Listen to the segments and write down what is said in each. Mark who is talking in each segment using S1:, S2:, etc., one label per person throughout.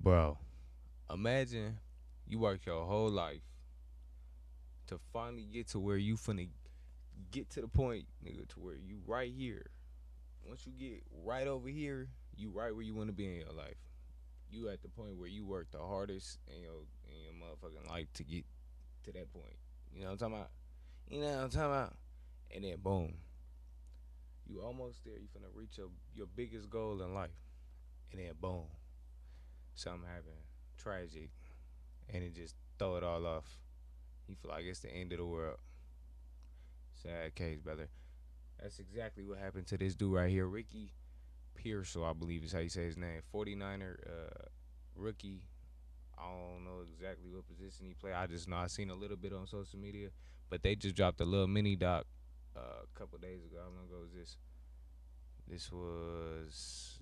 S1: Bro, imagine you work your whole life to finally get to where you finna get to the point, nigga, to where you right here. Once you get right over here, you right where you want to be in your life. You at the point where you work the hardest in your motherfucking life to get to that point. You know what I'm talking about? You know what I'm talking about? And then boom, you almost there. You finna reach your biggest goal in life, and then boom, something happen, tragic, and it just throw it all off. You feel like it's the end of the world. Sad case, brother. That's exactly what happened to this dude right here, Ricky Pearsall, I believe is how you say his name. 49er rookie. I don't know exactly what position he played. I just know I seen a little bit on social media, but they just dropped a little mini doc a couple days ago. How long ago was this? This was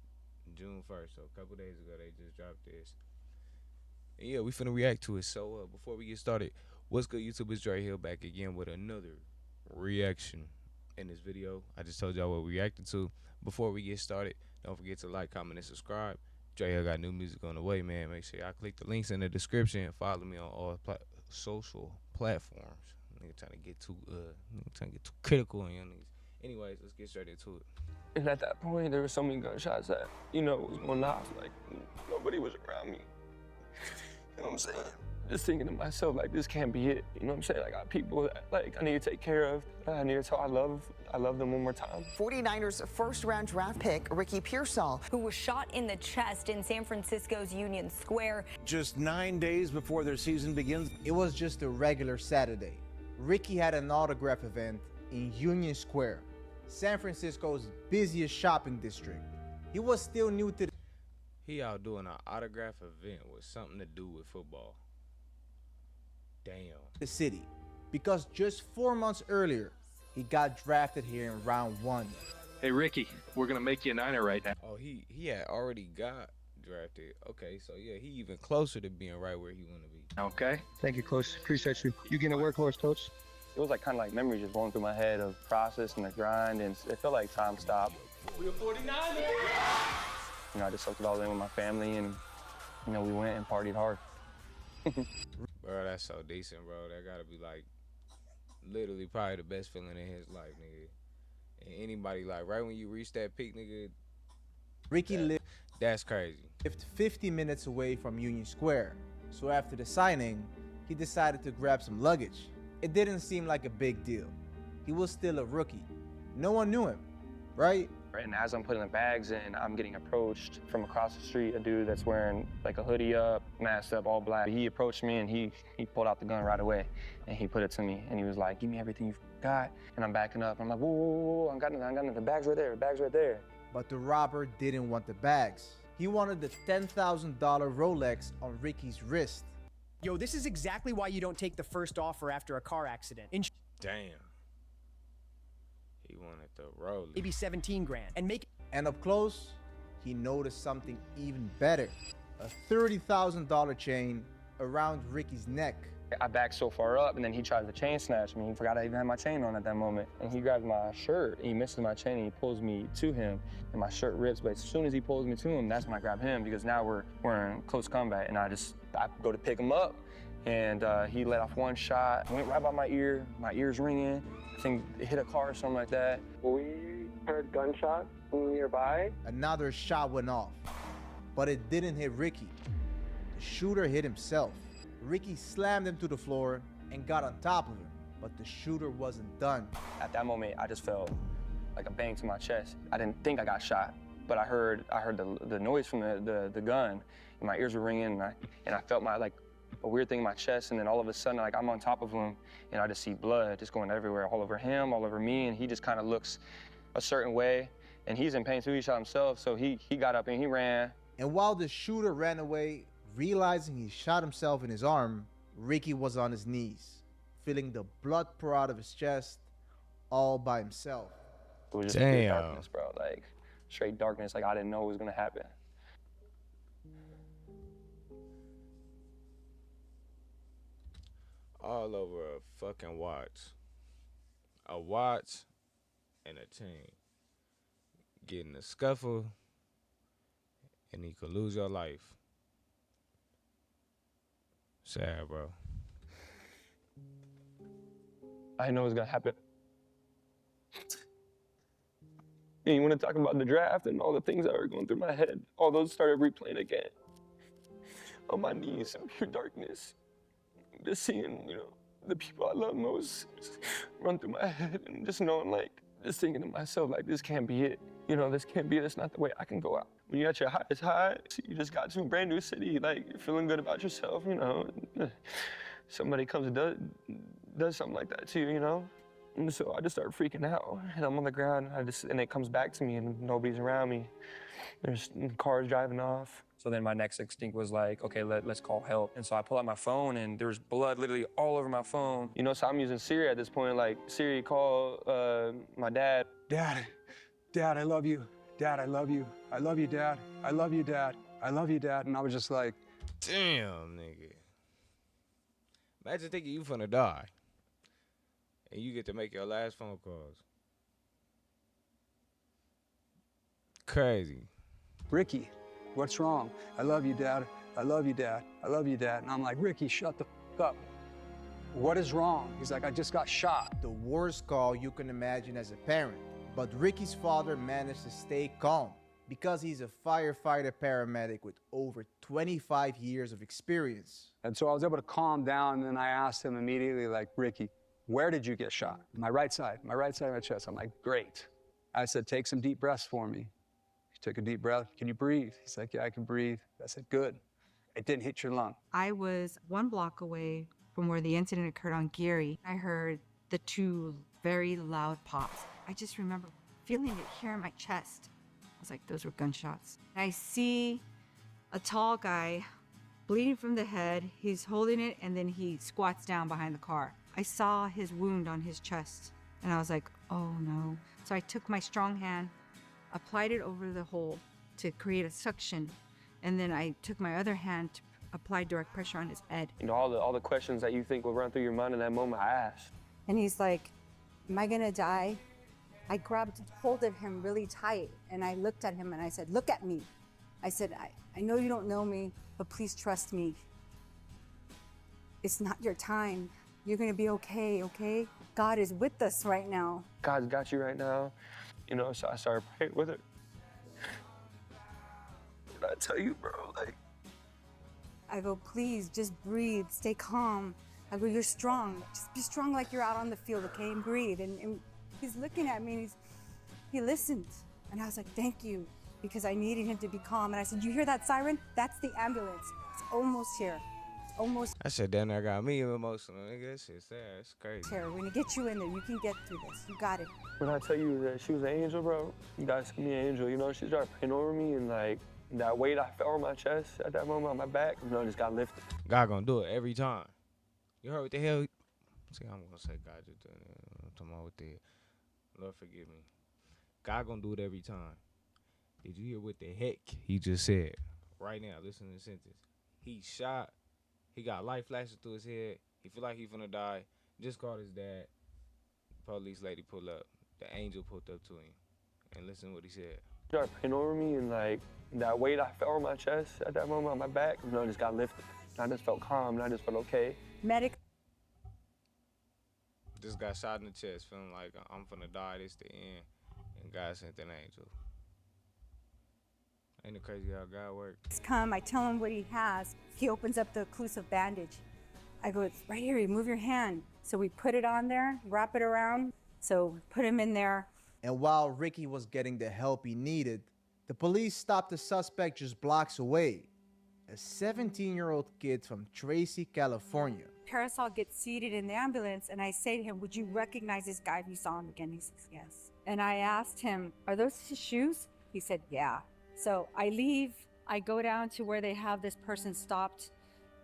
S1: June 1st, so a couple days ago they just dropped this. And yeah, we finna react to it. So before we get started, what's good, YouTube? It's Dre Hill back again with another reaction in this video. I just told y'all what we reacted to. Before we get started, don't forget to like, comment, and subscribe. Dre Hill got new music on the way, man. Make sure y'all click the links in the description and follow me on all social platforms. Nigga trying to get too critical on y'all niggas. Anyways, let's get straight into it.
S2: And at that point, there were so many gunshots that, was going off. Like, nobody was around me. You know what I'm saying? Just thinking to myself, like, this can't be it. You know what I'm saying? I got people that, like, I need to take care of. I need to tell I love them one more time.
S3: 49ers first-round draft pick, Ricky Pearsall,
S4: who was shot in the chest in San Francisco's Union Square.
S5: Just 9 days before their season begins.
S6: It was just a regular Saturday. Ricky had an autograph event in Union Square, San Francisco's busiest shopping district. He was still new to
S1: He out doing an autograph event with something to do with football. Damn.
S6: the city because just 4 months earlier, he got drafted here in round 1.
S7: Hey Ricky, we're gonna make you a Niner right now.
S1: Oh, he had already got drafted. Okay, so yeah, he even closer to being right where he want to be.
S7: Okay.
S2: Thank you, Coach. Appreciate you. You getting a workhorse, Coach? It was like kind of like memories just going through my head of process and the grind, and it felt like time stopped.
S7: We're 49.
S2: I just soaked it all in with my family, and we went and partied hard.
S1: Bro, that's so decent, bro. That gotta be like literally probably the best feeling in his life, nigga. And anybody like right when you reach that peak, nigga,
S6: Ricky lived
S1: that's crazy.
S6: 50 minutes away from Union Square, so after the signing, he decided to grab some luggage. It didn't seem like a big deal. He was still a rookie. No one knew him, right?
S2: And as I'm putting the bags in, I'm getting approached from across the street, a dude that's wearing like a hoodie up, masked up, all black. He approached me and he pulled out the gun right away and he put it to me and he was like, "Give me everything you've got." And I'm backing up. I'm like, "Whoa, whoa, whoa, I got it. The bag's right there, the bag's right there."
S6: But the robber didn't want the bags. He wanted the $10,000 Rolex on Ricky's wrist.
S8: Yo, this is exactly why you don't take the first offer after a car accident.
S1: Damn. He wanted the roll.
S8: Maybe 17 grand and make.
S6: And up close, he noticed something even better. A $30,000 chain around Ricky's neck.
S2: I backed so far up, and then he tries to chain snatch me. He forgot I even had my chain on at that moment. And he grabs my shirt, he misses my chain, and he pulls me to him, and my shirt rips. But as soon as he pulls me to him, that's when I grab him, because now we're in close combat. And I go to pick him up, and he let off one shot, went right by my ear. My ear's ringing. I think it hit a car or something like that. We heard gunshots nearby.
S6: Another shot went off, but it didn't hit Ricky. The shooter hit himself. Ricky slammed him to the floor and got on top of him, but the shooter wasn't done. At
S2: that moment, I just felt like a bang to my chest. I didn't think I got shot, but I heard the noise from the gun, and my ears were ringing, and I felt a weird thing in my chest, and then all of a sudden, I'm on top of him, and I just see blood just going everywhere, all over him, all over me, and he just kind of looks a certain way, and he's in pain too. He shot himself, so he got up and he ran.
S6: And while the shooter ran away, realizing he shot himself in his arm, Ricky was on his knees, feeling the blood pour out of his chest all by himself.
S2: It was just pure darkness, bro, like straight darkness, like I didn't know it was gonna happen.
S1: All over a fucking watch. A watch and a chain. Get in a scuffle and you could lose your life Sad, bro.
S2: I know it's gonna happen. And you want to talk about the draft and all the things that were going through my head, all those started replaying again. On my knees in pure darkness. Just seeing, the people I love most just run through my head and just knowing, just thinking to myself, this can't be it. This can't be it. It's not the way I can go out. When you're at your highest high, you just got to a brand new city, you're feeling good about yourself, somebody comes and does something like that to you, And so I just start freaking out, and I'm on the ground, and it comes back to me, and nobody's around me. There's cars driving off. So then my next instinct was okay, let's call help. And so I pull out my phone, and there's blood literally all over my phone. So I'm using Siri at this point, Siri, call my dad.
S9: Dad, I love you. Dad, I love you. I love you, Dad. I love you, Dad. I love you, Dad. And I was just like,
S1: damn, nigga. Imagine thinking you finna die. And you get to make your last phone calls. Crazy.
S9: Ricky, what's wrong? I love you, Dad. I love you, Dad. I love you, Dad. And I'm like, Ricky, shut the f up. What is wrong? He's like, I just got shot.
S6: The worst call you can imagine as a parent. But Ricky's father managed to stay calm because he's a firefighter paramedic with over 25 years of experience.
S9: And so I was able to calm down, and then I asked him immediately, Ricky, where did you get shot? My right side of my chest. I'm like, great. I said, take some deep breaths for me. He took a deep breath. Can you breathe? He's like, yeah, I can breathe. I said, good. It didn't hit your lung.
S10: I was 1 block away from where the incident occurred on Geary. I heard the 2 very loud pops. I just remember feeling it here in my chest. I was like, those were gunshots. I see a tall guy bleeding from the head. He's holding it, and then he squats down behind the car. I saw his wound on his chest, and I was like, oh no. So I took my strong hand, applied it over the hole to create a suction, and then I took my other hand to apply direct pressure on his head.
S2: All the questions that you think will run through your mind in that moment, I asked.
S11: And he's like, am I gonna die? I grabbed hold of him really tight, and I looked at him and I said, look at me. I said, I know you don't know me, but please trust me. It's not your time. You're gonna be okay, okay? God is with us right now.
S2: God's got you right now. So I started praying with her. And I tell you, bro,
S11: I go, please, just breathe, stay calm. I go, you're strong. Just be strong like you're out on the field, okay? And breathe. And he's looking at me, and he listened. And I was like, thank you, because I needed him to be calm. And I said, you hear that siren? That's the ambulance. It's almost here. It's almost
S1: That shit down there got me emotional, nigga. That shit's sad. It's crazy.
S11: here. We're gonna get you in there. You can get through this. You got it.
S2: when I tell you that she was an angel, bro, God sent me an angel. She started praying over me, and that weight I felt on my chest at that moment on my back, just got lifted.
S1: God gonna do it every time. You heard what the hell? See, I'm gonna say God just doing it. I'm talking about what the Lord forgive me. God gonna do it every time. Did you hear what the heck he just said? Right now, listen to the sentence. He shot. He got light flashing through his head. He feel like he finna die. Just called his dad. Police lady pulled up. The angel pulled up to him. And listen to what he said.
S2: She started praying over me, and that weight I felt on my chest at that moment on my back, just got lifted. I just felt calm, and I just felt okay.
S11: Medic.
S1: Just got shot in the chest, feeling like I'm finna die. This the end. And God sent an angel. Ain't it crazy how God works?
S11: Come, I tell him what he has. He opens up the occlusive bandage. I go, it's right here, you move your hand. So we put it on there, wrap it around. So put him in there.
S6: And while Ricky was getting the help he needed, the police stopped the suspect just blocks away. A 17-year-old kid from Tracy, California.
S11: Pearsall gets seated in the ambulance, and I say to him, would you recognize this guy if you saw him again? He says, yes. And I asked him, are those his shoes? He said, yeah. So I leave, I go down to where they have this person stopped,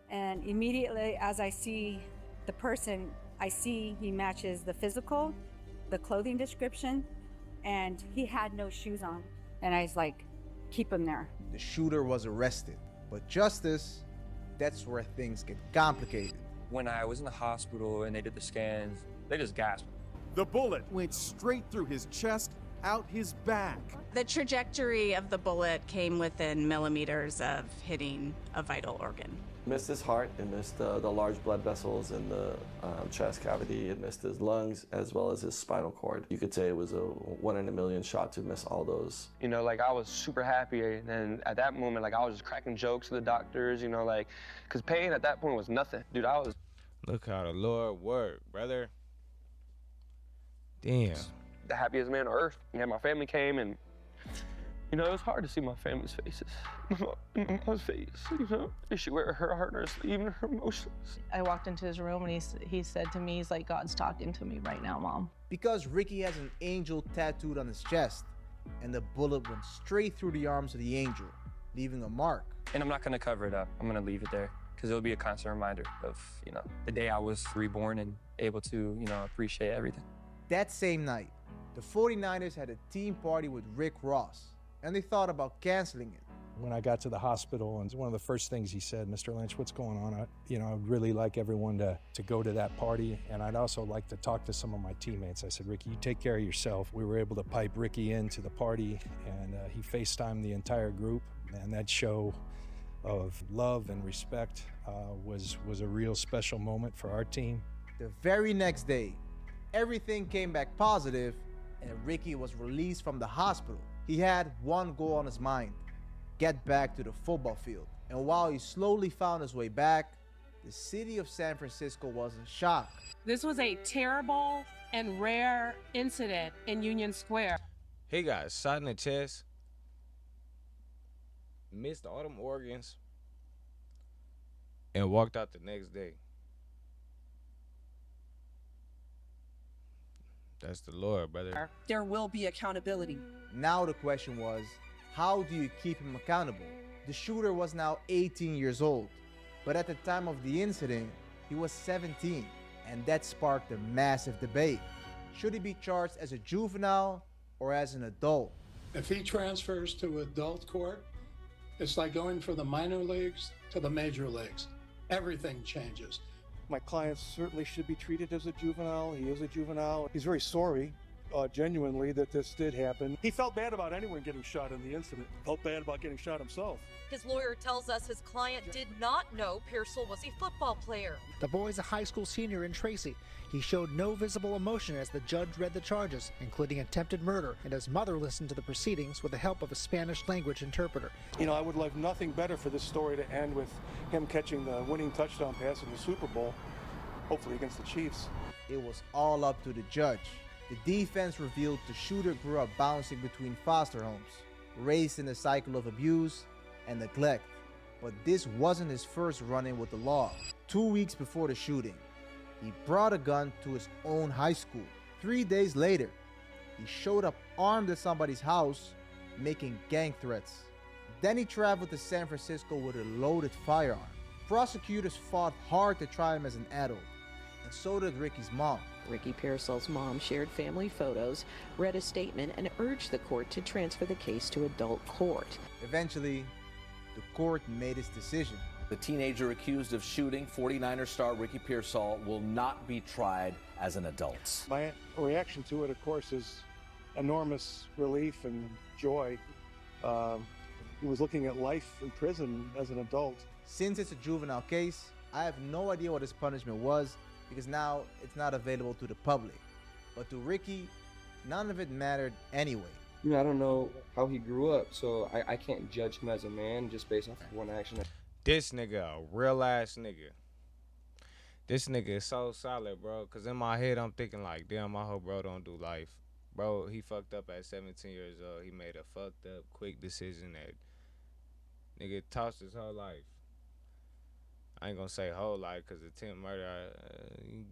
S11: and immediately as I see the person, I see he matches the physical, the clothing description, and he had no shoes on. And I was like, keep him there.
S6: The shooter was arrested, but justice, that's where things get complicated.
S2: When I was in the hospital and they did the scans, they just gasped.
S12: The bullet went straight through his chest
S5: out his back.
S12: The trajectory of the bullet came within millimeters of hitting a vital organ.
S13: Missed his heart, it missed the large blood vessels in the chest cavity, it missed his lungs as well as his spinal cord. You could say it was a 1 in a million shot to miss all those.
S2: You know, like I was super happy, and at that moment, like I was just cracking jokes to the doctors, you know, like, cause pain at that point was nothing. Dude, I was.
S1: Look how the Lord worked, brother. Damn.
S2: The happiest man on earth. Yeah, my family came, and you know, it was hard to see my family's faces. My face, you know, she wear her heart on her sleeve and her emotions.
S14: I walked into his room and he said to me, he's like, God's talking to me right now, Mom.
S6: Because Ricky has an angel tattooed on his chest, and the bullet went straight through the arms of the angel, leaving a mark.
S2: And I'm not gonna cover it up. I'm gonna leave it there, because it'll be a constant reminder of, you know, the day I was reborn and able to, you know, appreciate everything.
S6: That same night, the 49ers had a team party with Rick Ross, and they thought about canceling it.
S15: When I got to the hospital, and one of the first things he said, Mr. Lynch, what's going on? I'd really like everyone to go to that party, and I'd also like to talk to some of my teammates. I said, Ricky, you take care of yourself. We were able to pipe Ricky into the party, and he FaceTimed the entire group, and that show of love and respect was a real special moment for our team.
S6: The very next day, everything came back positive, and Ricky was released from the hospital. He had one goal on his mind: get back to the football field. And while he slowly found his way back, the city of San Francisco was in shock.
S16: This was a terrible and rare incident in Union Square.
S1: He got shot in the chest, missed all them organs, and walked out the next day. That's the Lord, brother.
S17: There will be accountability.
S6: Now the question was, how do you keep him accountable? The shooter was now 18 years old, but at the time of the incident, he was 17, and that sparked a massive debate. Should he be charged as a juvenile or as an adult?
S18: If he transfers to adult court, it's like going from the minor leagues to the major leagues. Everything changes.
S19: My client certainly should be treated as a juvenile. He is a juvenile. He's very sorry, genuinely, that this did happen. He felt bad about anyone getting shot in the incident. Felt bad about getting shot himself.
S17: His lawyer tells us his client did not know Pearsall was a football player.
S20: The boy is a high school senior in Tracy. He showed no visible emotion as the judge read the charges, including attempted murder, and his mother listened to the proceedings with the help of a Spanish language interpreter.
S19: You know, I would love nothing better for this story to end with him catching the winning touchdown pass in the Super Bowl, hopefully against the Chiefs.
S6: It was all up to the judge. The defense revealed the shooter grew up bouncing between foster homes, raised in a cycle of abuse and neglect. But this wasn't his first run-in with the law. 2 weeks before the shooting, he brought a gun to his own high school. 3 days later, he showed up armed at somebody's house, making gang threats. Then he traveled to San Francisco with a loaded firearm. Prosecutors fought hard to try him as an adult, and so did Ricky's mom.
S21: Ricky Pearsall's mom shared family photos, read a statement, and urged the court to transfer the case to adult court.
S6: Eventually, the court made its decision.
S22: The teenager accused of shooting 49er star Ricky Pearsall will not be tried as an adult.
S19: My reaction to it, of course, is enormous relief and joy. He was looking at life in prison as an adult.
S6: Since it's a juvenile case, I have no idea what his punishment was, because now it's not available to the public. But to Ricky, none of it mattered anyway.
S2: You know, I don't know how he grew up, so I can't judge him as a man just based off of one action.
S1: This nigga a real ass nigga. This nigga is so solid, bro. Cause in my head I'm thinking like, damn, I hope bro don't do life. Bro, he fucked up at 17 years old. He made a fucked up, quick decision that nigga tossed his whole life. I ain't gonna say whole life, cause attempt murder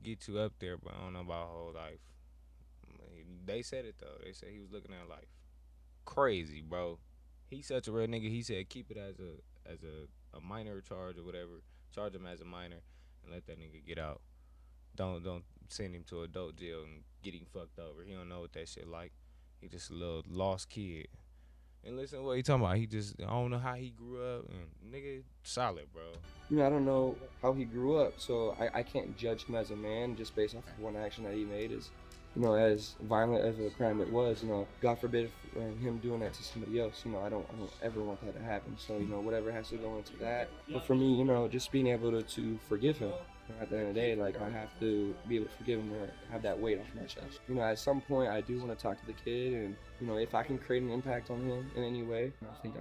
S1: get you up there, but I don't know about whole life. They said it though. They said he was looking at life. Crazy, bro. He's such a real nigga. He said keep it as a minor charge or whatever. Charge him as a minor and let that nigga get out. Don't send him to adult jail and get him fucked over. He don't know what that shit like. He just a little lost kid. And listen to what he talking about. He just, I don't know how he grew up. And nigga, solid, bro.
S2: You know, I don't know how he grew up, so I can't judge him as a man just based off of one action that he made. You know, as violent as a crime it was, you know, God forbid him doing that to somebody else. You know, I don't ever want that to happen. So, you know, whatever has to go into that. But for me, you know, just being able to forgive him. At the end of the day, like, I have to be able to forgive him or have that weight off my chest. You know, at some point, I do want to talk to the kid, and, you know, if I can create an impact on him in any way, I think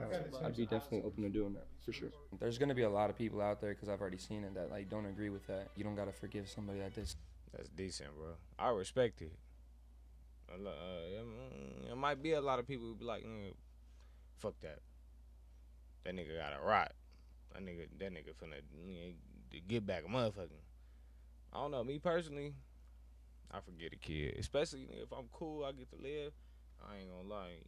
S2: I'd be definitely open to doing that, for sure. There's going to be a lot of people out there, because I've already seen it, that, like, don't agree with that. You don't got to forgive somebody like this.
S1: That's decent, bro. I respect it. It might be a lot of people who be like, fuck that. That nigga gotta rot. That nigga finna get back a motherfucking. I don't know. Me personally, I forget a kid. Especially if I'm cool, I get to live. I ain't gonna lie.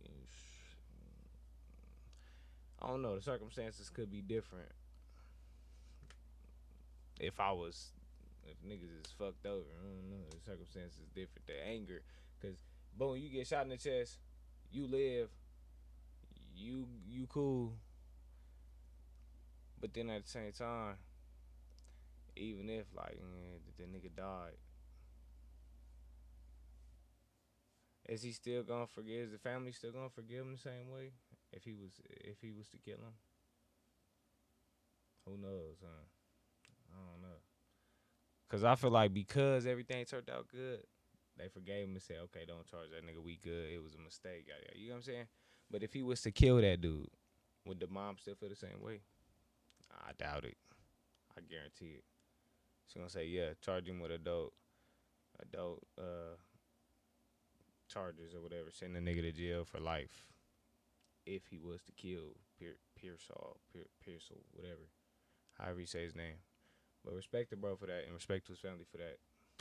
S1: I don't know. The circumstances could be different. If niggas is fucked over, I don't know. The circumstances is different. The anger, cause boom, you get shot in the chest, you live, you cool. But then at the same time, even if like the nigga died, is he still gonna forgive? Is the family still gonna forgive him the same way if he was to kill him? Who knows, huh? I don't know. Cause I feel like because everything turned out good, they forgave him and said, okay, don't charge that nigga. We good. It was a mistake. You know what I'm saying? But if he was to kill that dude, would the mom still feel the same way? I doubt it. I guarantee it. She's gonna say, yeah, charge him with adult charges or whatever. Send the nigga to jail for life. If he was to kill Pearsall, whatever. However you say his name. But respect the bro for that, and respect to his family for that.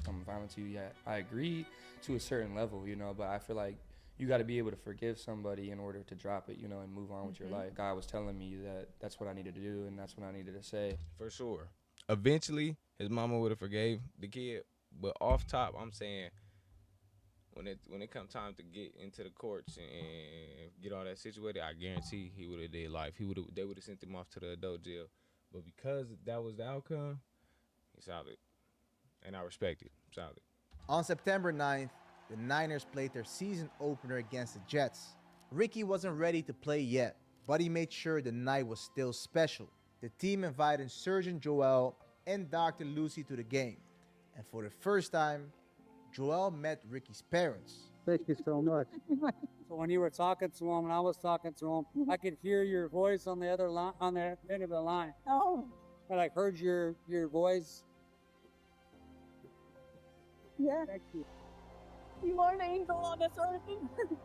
S2: I'm violent to you, yeah. I agree to a certain level, you know, but I feel like you got to be able to forgive somebody in order to drop it, you know, and move on with your life. God was telling me that that's what I needed to do, and that's what I needed to say.
S1: For sure. Eventually, his mama would have forgave the kid, but off top, I'm saying when it come time to get into the courts and get all that situated, I guarantee he would have did life. They would have sent him off to the adult jail. But because that was the outcome, he's solid. And I respect it. Solid.
S6: On September 9th, the Niners played their season opener against the Jets. Ricky wasn't ready to play yet, but he made sure the night was still special. The team invited Surgeon Joel and Dr. Lucy to the game. And for the first time, Joel met Ricky's parents.
S3: Thank you so much. So when you were talking to him and I was talking to him, I could hear your voice on the other line, on the end of the line. Oh. And I heard your voice.
S4: Yeah.
S3: Thank you.
S4: You are an angel on this earth.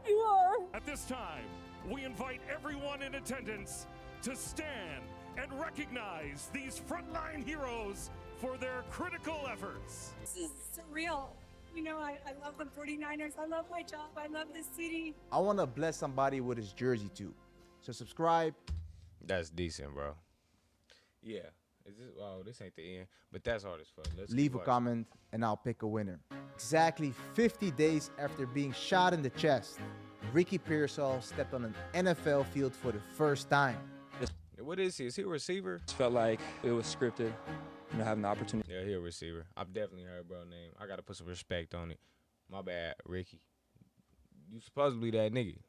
S4: You are.
S23: At this time, we invite everyone in attendance to stand and recognize these frontline heroes for their critical efforts.
S11: This is surreal. You know, I love the 49ers. I love my job. I love this city.
S6: I want to bless somebody with his jersey too. So subscribe.
S1: That's decent, bro. Yeah. This ain't the end, but that's hard as fuck. Let's
S6: Leave a comment and I'll pick a winner. Exactly 50 days after being shot in the chest, Ricky Pearsall stepped on an NFL field for the first time.
S1: What is he? Is he a receiver?
S2: It felt like it was scripted, you know, having the opportunity.
S1: Yeah, he a receiver. I've definitely heard bro name. I gotta put some respect on it. My bad, Ricky. You supposedly that nigga.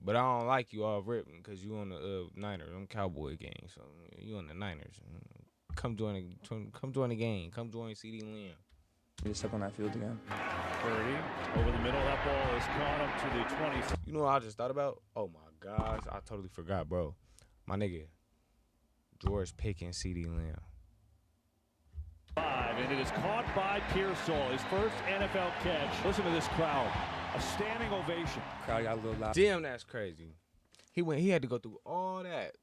S1: But I don't like you all ripping because you on the Niners, on Cowboy gang. So you on the Niners. Come join the game. Come join CD Lamb.
S2: You step on that field again.
S23: 30 over the middle. That ball is caught up to the 20.
S1: You know what I just thought about? Oh my gosh, I totally forgot, bro. My nigga, George Pickens, CD Lamb.
S23: And it is caught by Pearsall, his first NFL catch. Listen to this crowd. A standing ovation.
S2: Crowd got a little loud.
S1: Damn, that's crazy. He had to go through all that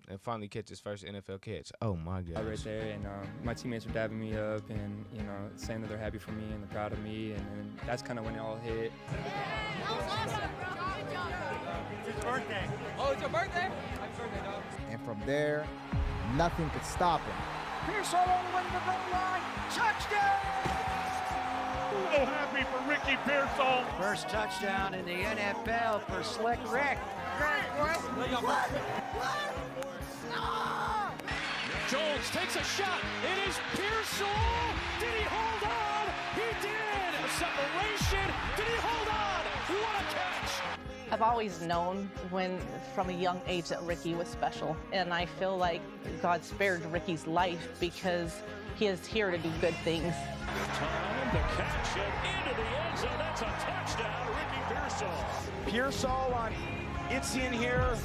S1: and finally catch his first NFL catch. Oh my God.
S2: Right there, and my teammates were dabbing me up and, you know, saying that they're happy for me and they're proud of me, and that's kind of when it all hit.
S4: That was awesome, bro.
S23: It's his birthday.
S4: Oh, it's your birthday? Happy birthday, dog.
S6: And from there, nothing could stop him.
S4: Pearsall all the way to the goal line. Touchdown!
S23: So happy for Ricky Pearsall.
S3: First touchdown in the NFL for Slick Rick.
S23: Jones takes a shot. It is Pearsall. Did he hold on? He did. separation. Did he hold on? What a catch!
S14: I've always known from a young age that Ricky was special. And I feel like God spared Ricky's life because he is here to do good things.
S23: Time to catch it into the end zone. That's a touchdown, Ricky Pearsall.
S7: Pearsall on it's in here.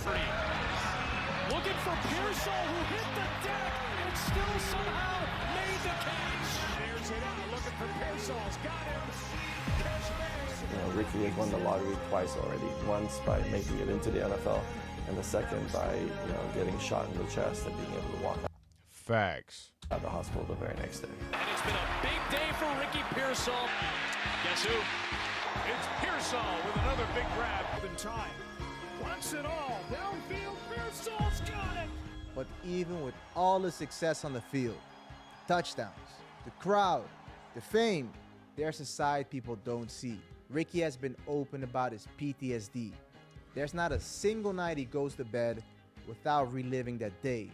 S23: Looking for Pearsall, who hit the deck and still somehow made the catch. There's it out, looking for Pearsall's got him.
S13: You know, Ricky has won the lottery twice already. Once by making it into the NFL, and the second by getting shot in the chest and being able to walk out.
S1: Facts.
S13: At the hospital the very next day.
S23: And it's been a big day for Ricky Pearsall. Guess who? It's Pearsall with another big grab. In time. Wants it all. Downfield, Pearsall's got it.
S6: But even with all the success on the field, touchdowns, the crowd, the fame, there's a side people don't see. Ricky has been open about his PTSD. There's not a single night he goes to bed without reliving that day.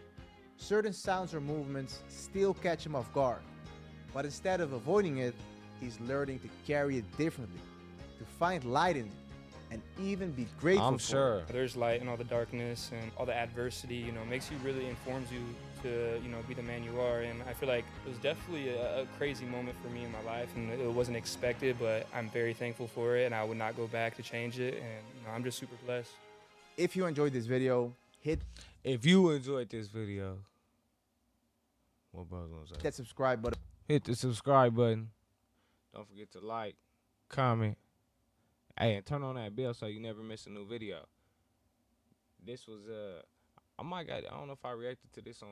S6: Certain sounds or movements still catch him off guard, but instead of avoiding it, he's learning to carry it differently, to find light in it, and even be grateful
S1: I'm
S6: for
S1: sure.
S6: it.
S2: There's light in all the darkness and all the adversity, makes you really informs you to, be the man you are. And I feel like it was definitely a crazy moment for me in my life, and it wasn't expected, but I'm very thankful for it, and I would not go back to change it. And I'm just super blessed.
S6: If you enjoyed this video, hit
S1: what brother gonna say?
S6: that subscribe button.
S1: Hit the subscribe button. Don't forget to like, comment, hey, and turn on that bell so you never miss a new video. This was I don't know if I reacted to this on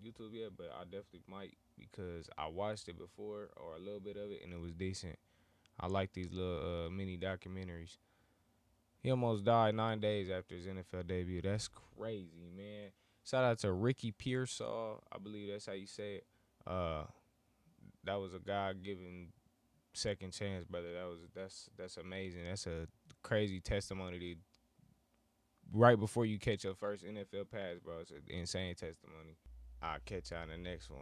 S1: YouTube yet, but I definitely might because I watched it before, or a little bit of it, and it was decent. I like these little mini documentaries. He almost died 9 days after his NFL debut. That's crazy, man. Shout out to Ricky Pearsall. I believe that's how you say it. That was a God-given second chance, brother. That's amazing. That's a crazy testimony right before you catch your first NFL pass, bro. It's an insane testimony. I'll catch y'all in the next one.